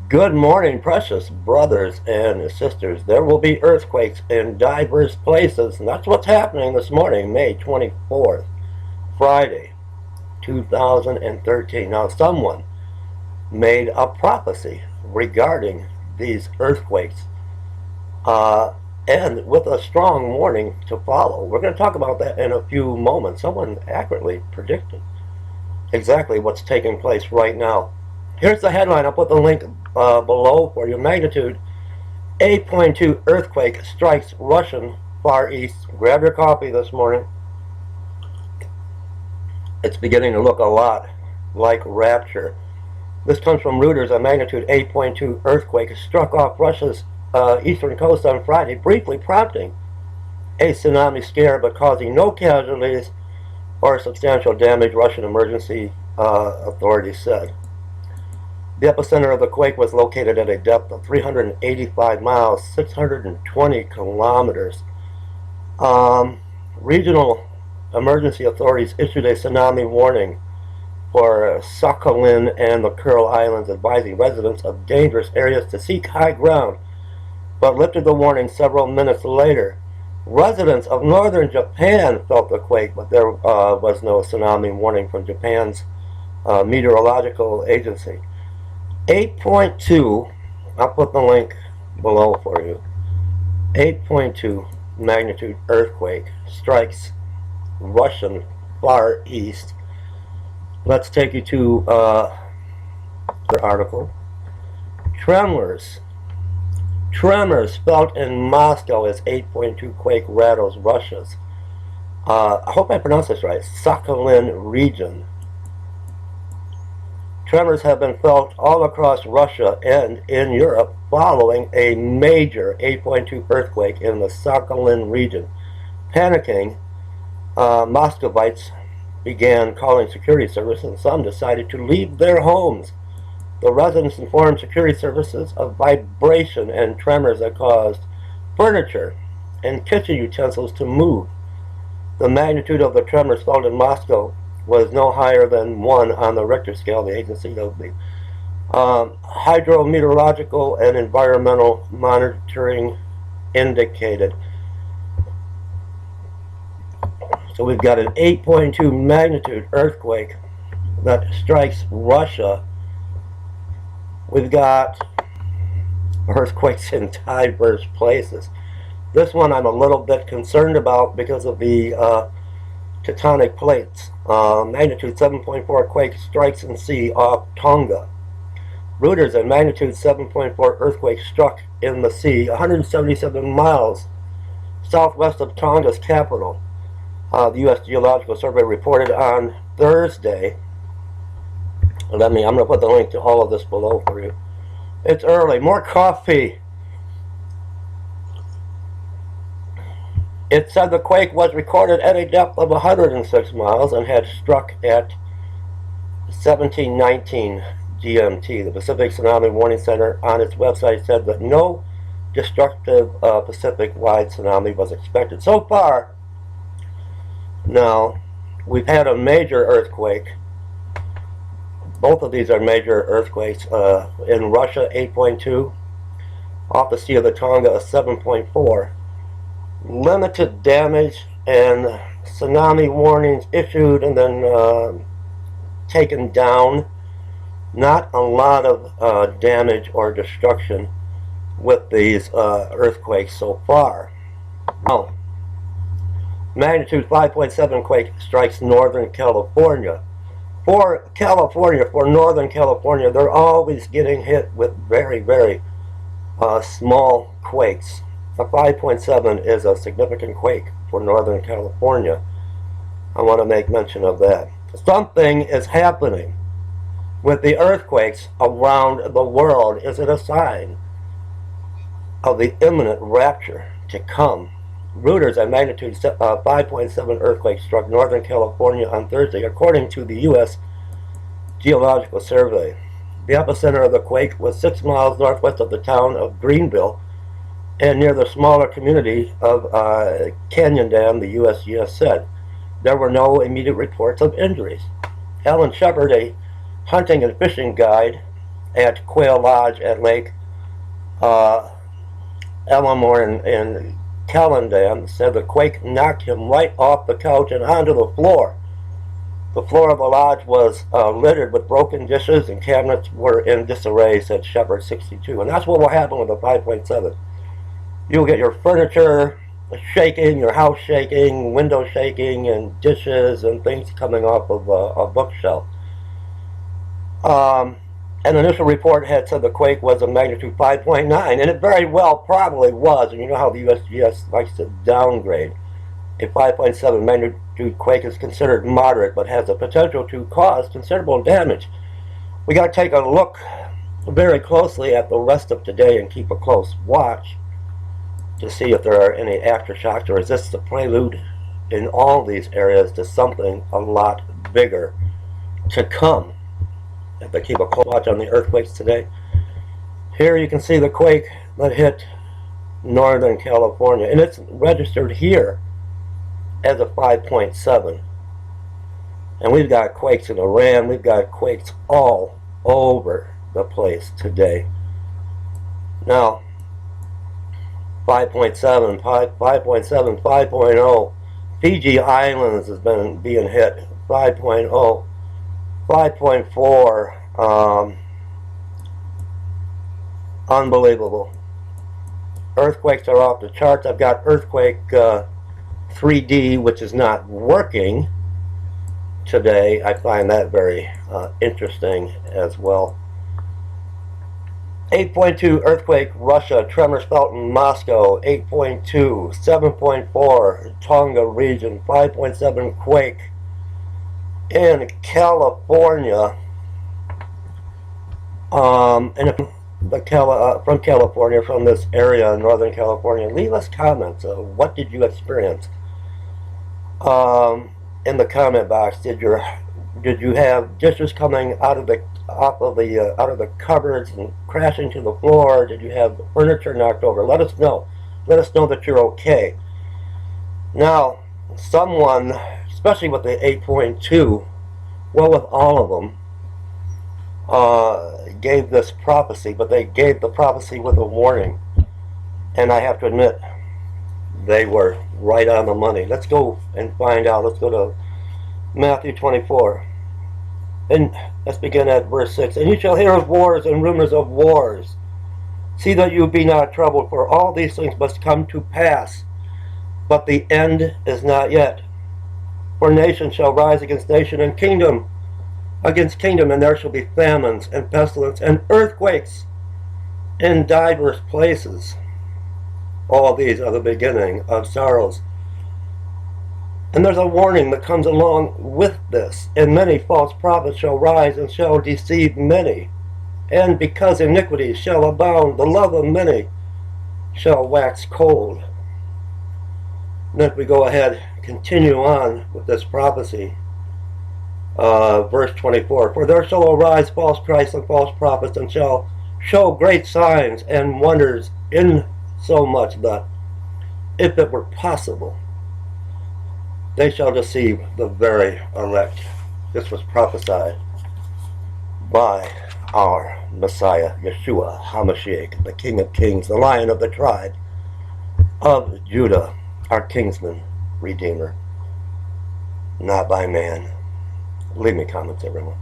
Good morning, precious brothers and sisters. There will be earthquakes in diverse places, and that's what's happening this morning, May 24th, Friday, 2013. Now, someone made a prophecy regarding these earthquakes, uh, and with a strong warning to follow. We're going to talk about that in a few moments. Someone accurately predicted exactly what's taking place right now. Here's the headline. I'll put the link below for you. Magnitude 8.2 earthquake strikes Russian Far East. Grab your coffee this morning. It's beginning to look a lot like rapture. This comes from Reuters. A magnitude 8.2 earthquake struck off Russia's eastern coast on Friday, briefly prompting a tsunami scare but causing no casualties or substantial damage, Russian emergency authorities said. The epicenter of the quake was located at a depth of 385 miles, 620 kilometers. Regional emergency authorities issued a tsunami warning for Sakhalin and the Kuril Islands, advising residents of dangerous areas to seek high ground, but lifted the warning several minutes later. Residents of northern Japan felt the quake, but there was no tsunami warning from Japan's meteorological agency. 8.2, I'll put the link below for you. 8.2 magnitude earthquake strikes Russian Far East. Let's take you to the article. Tremors felt in Moscow as 8.2 quake rattles Russia's, I hope I pronounced this right, Sakhalin region. Tremors have been felt all across Russia and in Europe following a major 8.2 earthquake in the Sakhalin region. Panicking, Muscovites began calling security services, and some decided to leave their homes. The residents informed security services of vibration and tremors that caused furniture and kitchen utensils to move. The magnitude of the tremors felt in Moscow was no higher than 1 on the Richter scale, the agency of the hydrometeorological and environmental monitoring indicated. So we've got an 8.2 magnitude earthquake that strikes Russia. We've got earthquakes in diverse places. This one I'm a little bit concerned about because of the tectonic plates. Magnitude 7.4 quake strikes in sea off Tonga. Reuters, a magnitude 7.4 earthquake struck in the sea 177 miles southwest of Tonga's capital. The U.S. Geological Survey reported on Thursday. I'm going to put the link to all of this below for you. It's early. More coffee. It said the quake was recorded at a depth of 106 miles and had struck at 1719 GMT. The Pacific Tsunami Warning Center on its website said that no destructive Pacific-wide tsunami was expected. So far, now, we've had a major earthquake. Both of these are major earthquakes. In Russia, 8.2. Off the Sea of the Tonga, a 7.4. Limited damage and tsunami warnings issued and then taken down. Not a lot of damage or destruction with these earthquakes so far. Now, magnitude 5.7 quake strikes Northern California. For Northern California, they're always getting hit with very, very small quakes. A 5.7 is a significant quake for Northern California. I want to make mention of that. Something is happening with the earthquakes around the world. Is it a sign of the imminent rapture to come? Reuters, a magnitude 5.7 earthquake struck Northern California on Thursday, according to the U.S. Geological Survey. The epicenter of the quake was 6 miles northwest of the town of Greenville and near the smaller community of Canyon Dam, the USGS said. There were no immediate reports of injuries. Alan Shepard, a hunting and fishing guide at Quail Lodge at Lake Elmore in Callandam said the quake knocked him right off the couch and onto the floor. The floor of the lodge was littered with broken dishes and cabinets were in disarray, said Shepard 62. And that's what will happen with the 5.7. You'll get your furniture shaking, your house shaking, windows shaking, and dishes and things coming off of a bookshelf. An initial report had said the quake was a magnitude 5.9, and it very well probably was. And you know how the USGS likes to downgrade. A 5.7 magnitude quake is considered moderate, but has the potential to cause considerable damage. We got to take a look very closely at the rest of today and keep a close watch to see if there are any aftershocks, or is this the prelude in all these areas to something a lot bigger to come. If I keep a close watch on the earthquakes today. Here you can see the quake that hit Northern California, and it's registered here as a 5.7. And we've got quakes in Iran, we've got quakes all over the place today. Now, 5.7, 5.7, 5.0. Fiji Islands has been being hit. 5.0, 5.4. Unbelievable. Earthquakes are off the charts. I've got earthquake 3D, which is not working today. I find that very interesting as well. 8.2 earthquake, Russia, tremors felt in Moscow. 8.2, 7.4 Tonga region, 5.7 quake in California. And from California, from this area in Northern California, leave us comments. What did you experience? In the comment box, did you have dishes coming out of the cupboards and crashing to the floor? Did you have furniture knocked over? Let us know. Let us know that you're okay. Now, someone, especially with the 8.2, well, with all of them, gave this prophecy, but they gave the prophecy with a warning. And I have to admit, they were right on the money. Let's go and find out. Let's go to Matthew 24. And let's begin at verse 6. And you shall hear of wars and rumors of wars. See that you be not troubled, for all these things must come to pass. But the end is not yet. For nation shall rise against nation, and kingdom against kingdom, and there shall be famines and pestilence and earthquakes in divers places. All these are the beginning of sorrows. And there's a warning that comes along with this. And many false prophets shall rise and shall deceive many. And because iniquity shall abound, the love of many shall wax cold. And then we go ahead, continue on with this prophecy. Verse 24. For there shall arise false Christs and false prophets, and shall show great signs and wonders, in so much that, if it were possible, they shall deceive the very elect. This was prophesied by our Messiah, Yeshua HaMashiach, the King of Kings, the Lion of the tribe of Judah, our kinsman, Redeemer, not by man. Leave me comments, everyone.